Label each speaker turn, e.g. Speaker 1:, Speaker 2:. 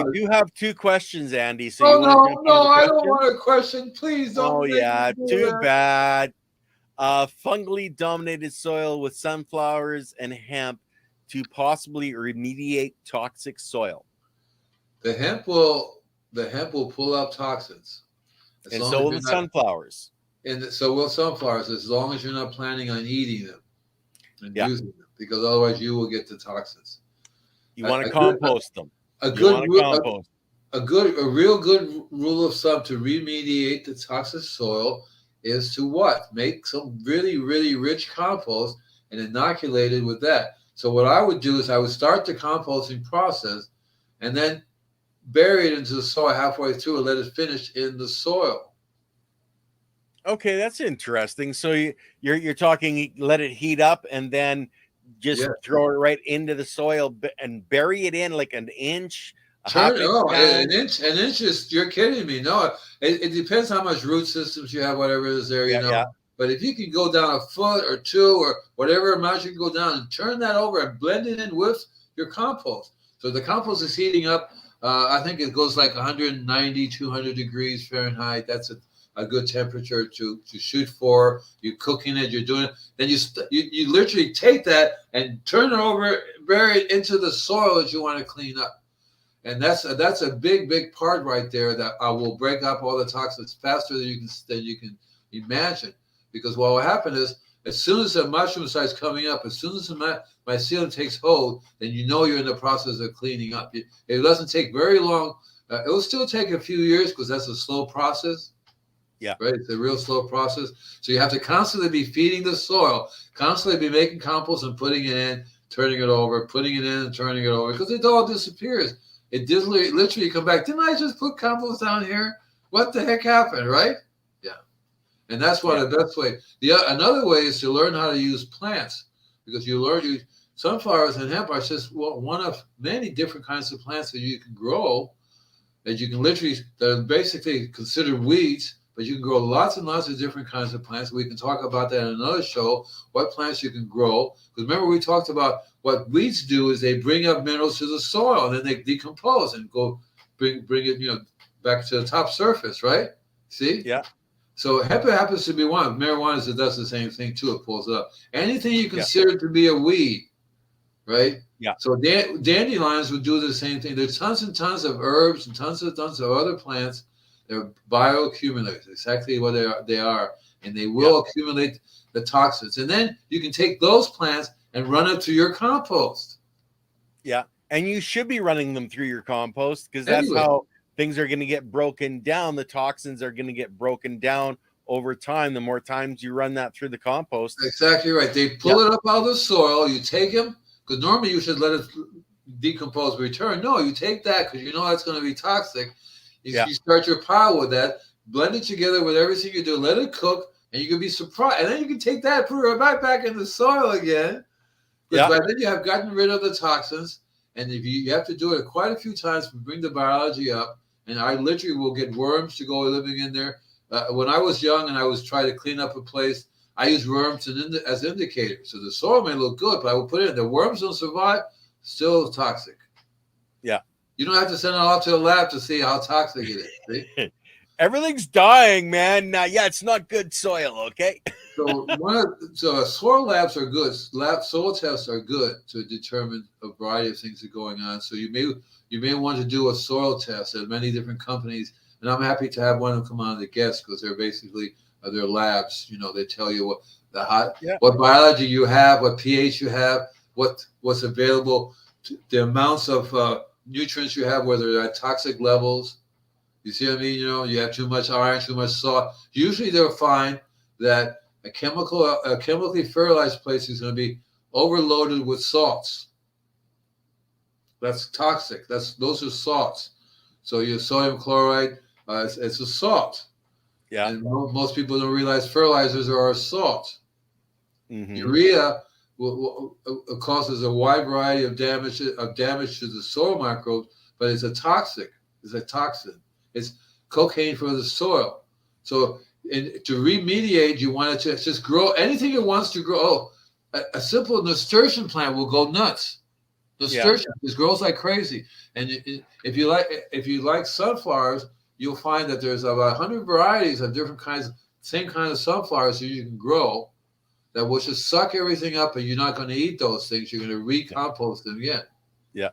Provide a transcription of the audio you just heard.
Speaker 1: We do have two questions, Andy. So you
Speaker 2: Oh
Speaker 1: want to
Speaker 2: no,
Speaker 1: jump into
Speaker 2: no,
Speaker 1: the
Speaker 2: I don't
Speaker 1: question?
Speaker 2: want a question. Please
Speaker 1: Oh
Speaker 2: don't make me
Speaker 1: yeah,
Speaker 2: do
Speaker 1: too
Speaker 2: that.
Speaker 1: bad. Fungally dominated soil with sunflowers and hemp to possibly remediate toxic soil,
Speaker 2: The hemp will the hemp will pull out toxins as
Speaker 1: and
Speaker 2: long
Speaker 1: so
Speaker 2: as
Speaker 1: will
Speaker 2: you're
Speaker 1: the
Speaker 2: not.
Speaker 1: sunflowers.
Speaker 2: And so will sunflowers, as long as you're not planning on eating them and
Speaker 1: Yeah,
Speaker 2: using them, because otherwise you will get the toxins.
Speaker 1: you
Speaker 2: A,
Speaker 1: want to
Speaker 2: a good
Speaker 1: compost them.
Speaker 2: a
Speaker 1: You
Speaker 2: good
Speaker 1: want to
Speaker 2: ru-
Speaker 1: compost.
Speaker 2: a real good rule of thumb to remediate the toxic soil is to what? Make some really, really rich compost and inoculate it with that. So what I would do is I would start the composting process and then bury it into the soil halfway through and let it finish in the soil.
Speaker 1: Okay, that's interesting. So you're talking let it heat up and then just
Speaker 2: Yeah.
Speaker 1: throw it right into the soil and bury it in like an inch, a
Speaker 2: Turn
Speaker 1: half inch
Speaker 2: oh
Speaker 1: down.
Speaker 2: an inch is you're kidding me. No, it depends how much root systems you have, whatever is there,
Speaker 1: Yeah, yeah,
Speaker 2: But if you can go down a foot or two or whatever amount you can go down and turn that over and blend it in with your compost. So the compost is heating up. I think it goes like 190, 200 degrees Fahrenheit. That's a good temperature to shoot for. You're cooking it. You're doing it. Then you literally take that and turn it over, bury it into the soil that you want to clean up. And that's a big part right there that will break up all the toxins faster than you can imagine. Because what will happen is as soon as the mushroom starts coming up, as soon as the mycelium takes hold, then you know you're in the process of cleaning up. It doesn't take very long. It will still take a few years because that's a slow process.
Speaker 1: yeah,
Speaker 2: Right, it's a real slow process. So you have to constantly be feeding the soil, constantly be making compost and putting it in, turning it over, putting it in and turning it over because it all disappears. It did literally come back. Didn't I just put compost down here? What the heck happened, right? Yeah. And that's one
Speaker 1: yeah,
Speaker 2: of the best ways. Another way is to learn how to use plants because sunflowers and hemp are just one of many different kinds of plants that you can grow that you can literally, they're basically considered weeds, but you can grow lots and lots of different kinds of plants. We can talk about that in another show, what plants you can grow. Because remember, we talked about what weeds do is they bring up minerals to the soil and then they decompose and go bring it, back to the top surface, right? See?
Speaker 1: yeah,
Speaker 2: So hemp happens to be one. Marijuana does the same thing too. It pulls it up. Anything you
Speaker 1: yeah,
Speaker 2: consider to be a weed, right?
Speaker 1: yeah,
Speaker 2: So dandelions would do the same thing. There's tons and tons of herbs and tons of other plants. They're bioaccumulators, exactly what they are, and they
Speaker 1: yeah,
Speaker 2: will accumulate the toxins. And then you can take those plants and run it through your compost.
Speaker 1: yeah. And you should be running them through your compost because that's
Speaker 2: Anyway,
Speaker 1: how things are going to get broken down. The toxins are going to get broken down over time. The more times you run that through the compost.
Speaker 2: exactly right. They
Speaker 1: Yeah,
Speaker 2: pull it up out of the soil. You take them because normally you should let it decompose, return. No, you take that because you know that's going to be toxic.
Speaker 1: yeah,
Speaker 2: You start your pile with that, blend it together with everything you do, let it cook, and you can be surprised. And then you can take that, put it right back in the soil again. Because
Speaker 1: yeah,
Speaker 2: by then you have gotten rid of the toxins. And if you have to do it quite a few times to bring the biology up. And I literally will get worms to go living in there. When I was young and I was trying to clean up a place, I used worms as indicators. So the soil may look good, but I will put it in. The worms don't survive, still toxic.
Speaker 1: yeah.
Speaker 2: You don't have to send it off to the lab to see how toxic it is. See?
Speaker 1: Everything's dying, man. Now, yeah, it's not good soil, okay?
Speaker 2: So soil labs are good. Soil tests are good to determine a variety of things that are going on. So you may want to do a soil test at many different companies, and I'm happy to have one of them come on the guest because they're basically they're labs. They tell you
Speaker 1: Yeah,
Speaker 2: what biology you have, what pH you have, what's available, the amounts of nutrients you have, whether they're at toxic levels. You see what I mean? You have too much iron, too much salt. Usually they'll find that a chemically fertilized place is going to be overloaded with salts. That's toxic. Those are salts. So your sodium chloride, it's a salt.
Speaker 1: yeah.
Speaker 2: And most people don't realize fertilizers are a salt.
Speaker 1: Mm-hmm.
Speaker 2: Urea causes a wide variety of damage to the soil microbes, but it's a toxic. It's a toxin. It's cocaine for the soil. So to remediate, you want it to just grow anything it wants to grow. A simple nasturtium plant will go nuts. Nasturtium just grows like crazy. And if you like sunflowers, you'll find that there's about 100 varieties of different kinds, same kind of sunflowers that you can grow that will just suck everything up, and you're not going to eat those things. You're going to recompost them again.
Speaker 1: Yeah.